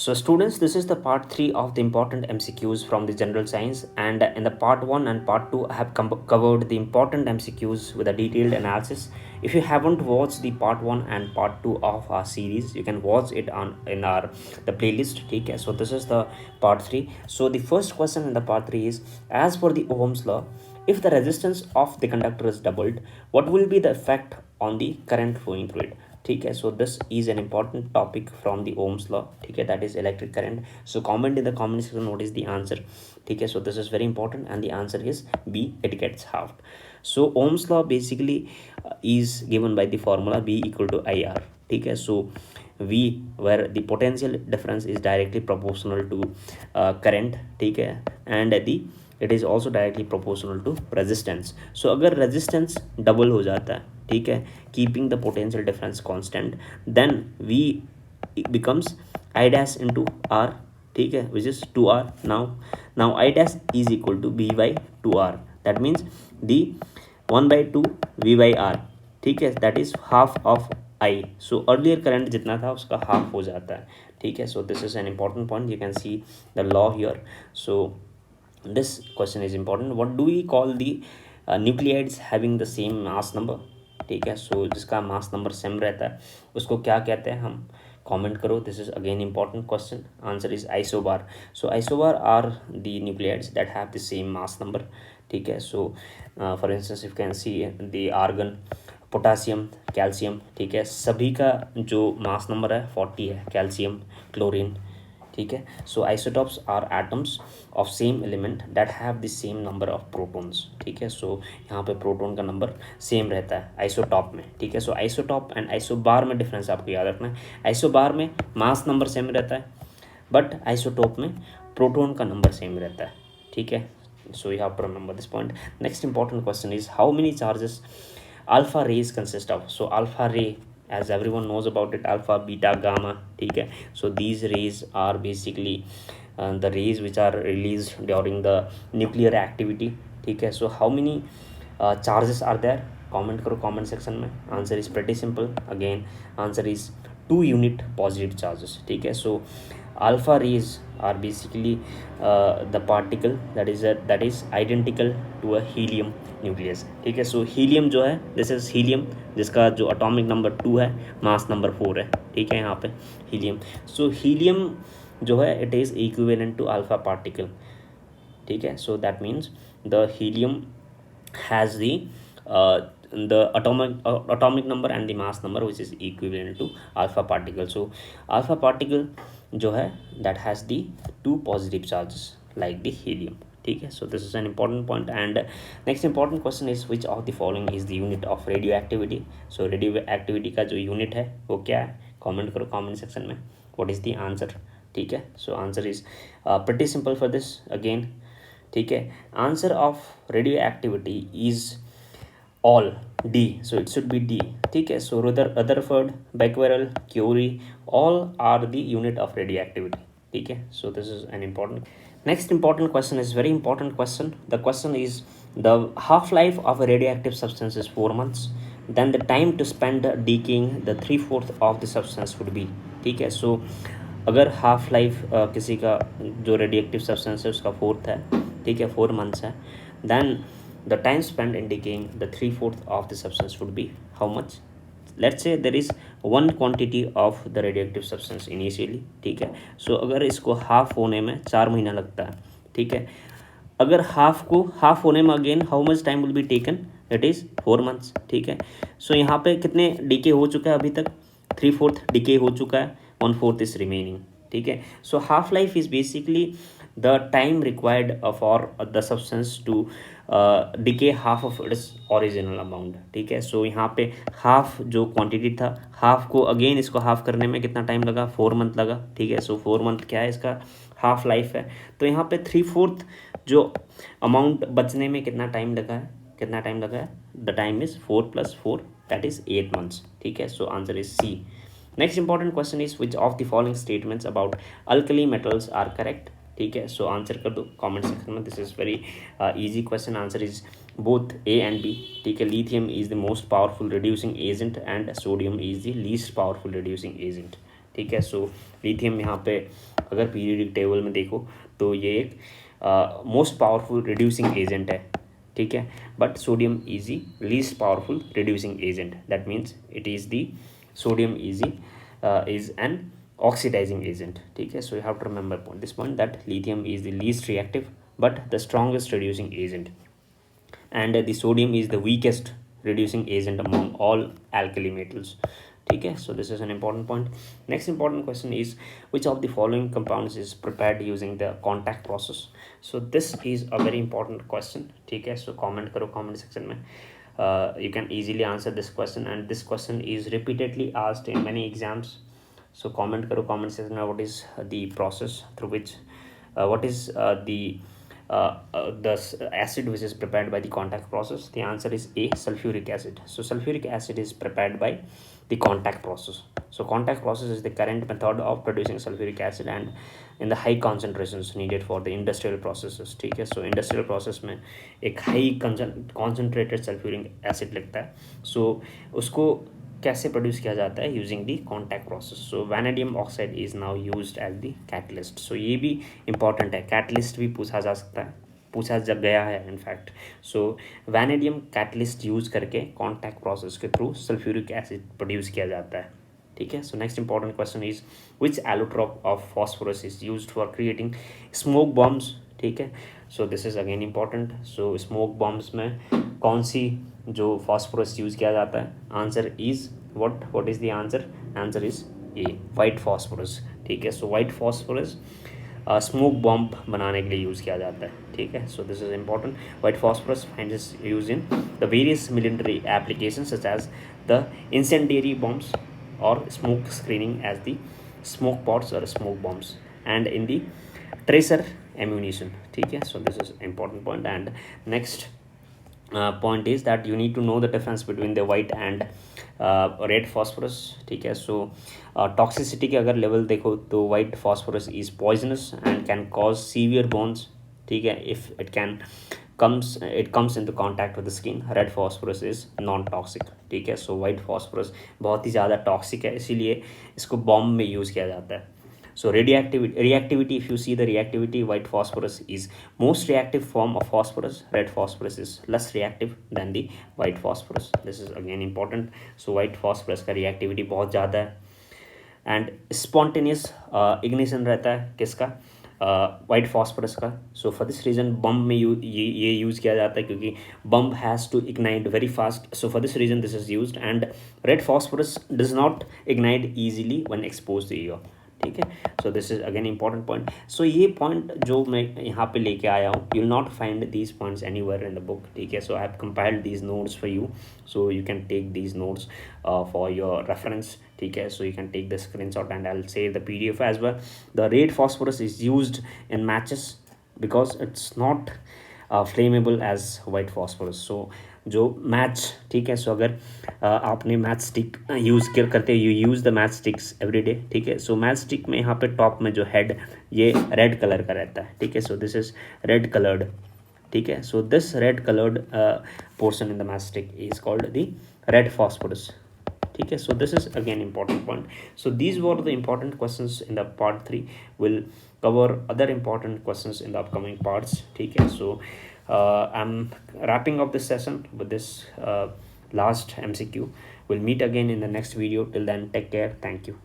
So students, this is the part 3 of the important MCQs from the general science, and in the part 1 and part 2 I have covered the important MCQs with a detailed analysis. If you haven't watched the part 1 and part 2 of our series, you can watch it on in our the playlist. Okay, so this is the part 3. So the first question in the part 3 is, as per the Ohm's law, if the resistance of the conductor is doubled, what will be the effect on the current flowing through it? ठीक है, so this is an important topic from the Ohm's law. ठीक है, that is electric current. So comment in the comment section what is the answer. ठीक है, so this is very important and the answer is B, it gets halved. So Ohm's law basically is given by the formula B equal to IR. ठीक है, so V where the potential difference is directly proportional to current. ठीक है, and the it is also directly proportional to resistance. So अगर resistance double हो जाता है, ठीक है, keeping the potential difference constant, then V becomes I dash into R, ठीक है, which is 2R. now I dash is equal to B by 2R. that means the 1 by 2 V by R, ठीक है, that is half of I. so earlier current जितना था उसका half हो जाता है. ठीक है, so this is an important point. You can see the law here. So this question is important. what do we call the nucleides having the same mass number? ठीक है, सो जिसका मास नंबर सेम रहता है उसको क्या कहते हैं, हम कमेंट करो. This is again important question. Answer is isobar. So isobar are the nuclides that have the same mass number. ठीक है, so for instance if can see the argon, potassium, calcium, ठीक है, सभी का जो मास नंबर है 40 है. Calcium, chlorine, ठीक है. So isotopes are atoms of same element that have the same number of protons. ठीक है, सो यहाँ पे प्रोटॉन का नंबर सेम रहता है आइसोटॉप में. ठीक है, सो आइसोटॉप एंड आइसोबार में डिफरेंस आपको याद रखना है. आइसोबार में मास नंबर सेम रहता है, बट आइसोटॉप में प्रोटॉन का नंबर सेम रहता है. ठीक है, so you have to remember this point. Next important question is, how many charges alpha rays consist of? so alpha ray, as everyone knows about it, alpha, beta, gamma. ठीक है, so these rays are basically the rays which are released during the nuclear activity. ठीक है, so how many charges are there? comment करो comment section में. answer is pretty simple. again answer is 2 unit positive charges. ठीक है, so alpha rays are basically the particle that is identical to a helium nucleus. ठीक है, so helium जो है, this is helium जिसका जो atomic number 2 है, mass number 4 है. ठीक है, यहाँ पे helium. so helium जो है it is equivalent to alpha particle. ठीक है, so that means the helium has the atomic number and the mass number which is equivalent to alpha particle. so alpha particle जो है that has the 2 positive charges like the helium. ठीक है, so this is an important point. and next important question is, which of the following is the unit of radioactivity? so radioactivity का जो unit है वो क्या है? comment करो comment section में what is the answer. ठीक है, so answer is pretty simple for this again. ठीक है, answer of radioactivity is all D, so it should be D. ठीक है, so Rutherford, Becquerel, Curie, all are the unit of radioactivity. ठीक है, so this is an important. Next important question is very important question. The question is, the half-life of a radioactive substance is 4 months. Then the time to spend decaying the 3/4 of the substance would be. ठीक है, so अगर half life किसी का जो radioactive substance है उसका 4th है, ठीक है, 4 months है, then the time spent in decaying the 3/4 of the substance would be how much? let's say there is one quantity of the radioactive substance initially. ठीक है, so अगर इसको हाफ होने में 4 महीना लगता है, ठीक है, अगर हाफ होने में again how much time will be taken? It is 4 months. ठीक है, सो यहाँ पे कितने डीके हो चुका है अभी तक? 3/4 डीके हो चुका है, 1/4 इज रिमेनिंग. ठीक है, so half life is basically the time required for the substance to decay half of its original amount. ठीक है, सो यहाँ पे हाफ जो क्वांटिटी था, हाफ को अगेन इसको हाफ करने में कितना टाइम लगा? 4 month लगा. ठीक है, सो 4 month क्या है इसका हाफ लाइफ है. तो यहाँ पे 3/4 जो अमाउंट बचने में कितना टाइम लगा है? The time is 4 + 4 that is 8 months. ठीक है, so answer is C. Next important question is, which of the following statements about alkali metals are correct? ठीक है, सो आंसर कर दो कमेंट सेक्शन में. This is very easy question. Answer is both A and B. ठीक है, lithium is the most powerful reducing agent and sodium is the least powerful reducing agent. ठीक है। So lithium यहाँ पे अगर पीरियडिक टेबल में देखो तो ये एक मोस्ट पावरफुल रिड्यूसिंग एजेंट है, ठीक है। But sodium is the least powerful reducing agent, that means it is the sodium is an oxidizing agent, ठीक है। सो you have to remember this point that lithium is the least reactive but the strongest reducing agent, and the sodium is the weakest reducing agent among all alkali metals, ठीक है। So this is an important point. Next important question is which of the following compounds is prepared using the contact process. So this is a very important question, ठीक है। So comment करो comment section में. You can easily answer this question, and this question is repeatedly asked in many exams. So comment karo comment section में what is the process through which what is the acid which is prepared by the contact process. The answer is A, sulfuric acid. So sulfuric acid is prepared by the contact process. So contact process is the current method of producing sulfuric acid and in the high concentrations needed for the industrial processes, ठीक है। So industrial process में एक high concentrated sulfuric acid लगता है, so उसको कैसे produce किया जाता है using the contact process. So vanadium oxide is now used as the catalyst. So ये भी इंपॉर्टेंट है, कैटलिस्ट भी पूछा जा सकता है, पूछा जब गया है इनफैक्ट. सो वैनेडियम कैटलिस्ट यूज करके कॉन्टैक्ट प्रोसेस के थ्रू सल्फ्यूरिक एसिड प्रोड्यूस किया जाता है, ठीक है. So next important question is which allotrope of phosphorus is used for creating smoke bombs, ठीक है. So this is again important. So smoke bombs में कौन सी जो फॉस्फोरस यूज़ किया जाता है? Answer is what is the answer? Answer is a, white phosphorus, ठीक है. So white phosphorus smoke bomb बनाने के लिए यूज़ किया जाता है, ठीक है. So this is important. White phosphorus finds use in the various military application such as the incendiary bombs और smoke screening as the smoke pots और smoke bombs and in the tracer ammunition, ठीक है. So this is important point. And next point is that you need to know the difference between the white and red phosphorus, ठीक है. So toxicity के अगर level देखो तो white phosphorus is poisonous and can cause severe burns, ठीक है, if it comes into contact with the skin. Red phosphorus is non toxic, ठीक है. So white phosphorus बहुत ही ज़्यादा toxic है, इसीलिए इसको बॉम्ब में यूज़ किया जाता है. So reactivity, if you see the reactivity, white phosphorus is most reactive form of phosphorus. Red phosphorus is less reactive than the white phosphorus. This is again important. So white phosphorus का reactivity बहुत ज़्यादा है and spontaneous ignition रहता है किसका? White phosphorus का. सो for this reason बम्ब में ये यूज़ किया जाता है क्योंकि bomb has to ignite very fast. So for this reason this is used. And red phosphorus does not ignite easily when expose to air, ठीक है. So this is again important point. So ये point जो मैं यहाँ पे लेके आया हूँ, you will not find these points anywhere in the book, ठीक है. So I have compiled these notes for you, so you can take these notes for your reference, ठीक है. So you can take the screenshot and I will save the PDF as well. The red phosphorus is used in matches because it's not flammable as white phosphorus. So जो match, ठीक है. So अगर आपने match stick use करते you use the match sticks every day, ठीक है. So match stick में यहाँ पे टॉप में जो हेड ये रेड कलर का रहता है, ठीक है. So this is red coloured, ठीक है. So this red coloured portion in the match stick is called the red phosphorus, ठीक है. So this is again important point. So these were the important questions in the part 3. Will cover other important questions in the upcoming parts, ठीक है. So I'm wrapping up this session with this last MCQ. We'll meet again in the next video. Till then, take care. Thank you.